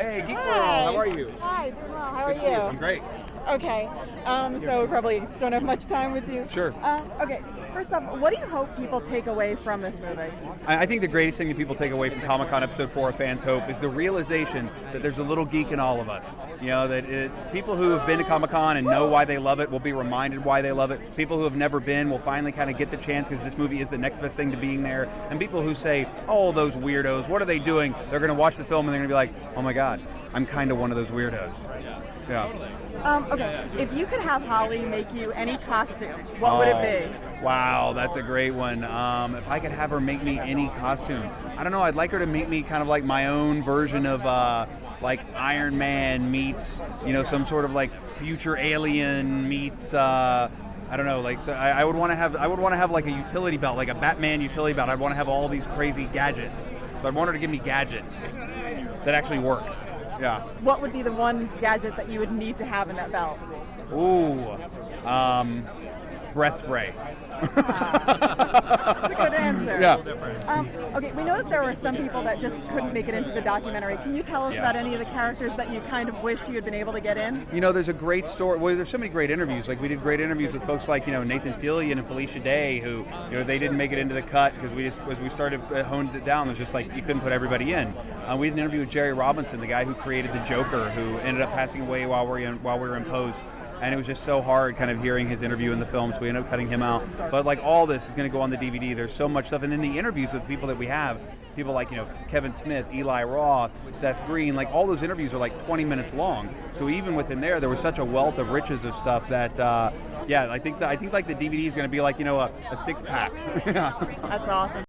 Hey, Geek World, Hi. how are you? Hi, doing well. How are Good to see you. you? I'm great. Okay, so we probably don't have much time with you. Sure. Okay, first off, what do you hope people take away from this movie? I think the greatest thing that people take away from Comic-Con Episode 4 of Fans Hope is the realization that there's a little geek in all of us. You know, that people who have been to Comic-Con and know why they love it will be reminded why they love it. People who have never been will finally kind of get the chance because this movie is the next best thing to being there. And people who say, oh, those weirdos, what are they doing? They're going to watch the film and they're going to be like, oh my God, I'm kind of one of those weirdos. Yeah. Okay, if you could have Holly make you any costume, what would it be? Wow, that's a great one. If I could have her make me any costume, I don't know, I'd like her to make me kind of like my own version of like Iron Man meets, you know, some sort of like future alien meets I don't know, like so I would want to have like a utility belt, like a Batman utility belt. I'd want to have all these crazy gadgets. So I'd want her to give me gadgets that actually work. Yeah. What would be the one gadget that you would need to have in that belt? Ooh, breath spray. That's a good answer. Yeah. Okay, we know that there were some people that just couldn't make it into the documentary. Can you tell us about any of the characters that you kind of wish you had been able to get in? You know, there's a great story. Well, there's so many great interviews. Like we did great interviews with folks like, you know, Nathan Fillion and Felicia Day, who, you know, they didn't make it into the cut because we just, as we started honed it down, it was just like you couldn't put everybody in. We did an interview with Jerry Robinson, the guy who created the Joker, who ended up passing away while we were in post. And it was just so hard kind of hearing his interview in the film, so we ended up cutting him out. But like all this is going to go on the DVD. There's so much stuff. And then the interviews with people that we have, people like, you know, Kevin Smith, Eli Roth, Seth Green, like all those interviews are like 20 minutes long. So even within there was such a wealth of riches of stuff that, yeah, I think like the DVD is going to be like, you know, a six-pack. That's awesome.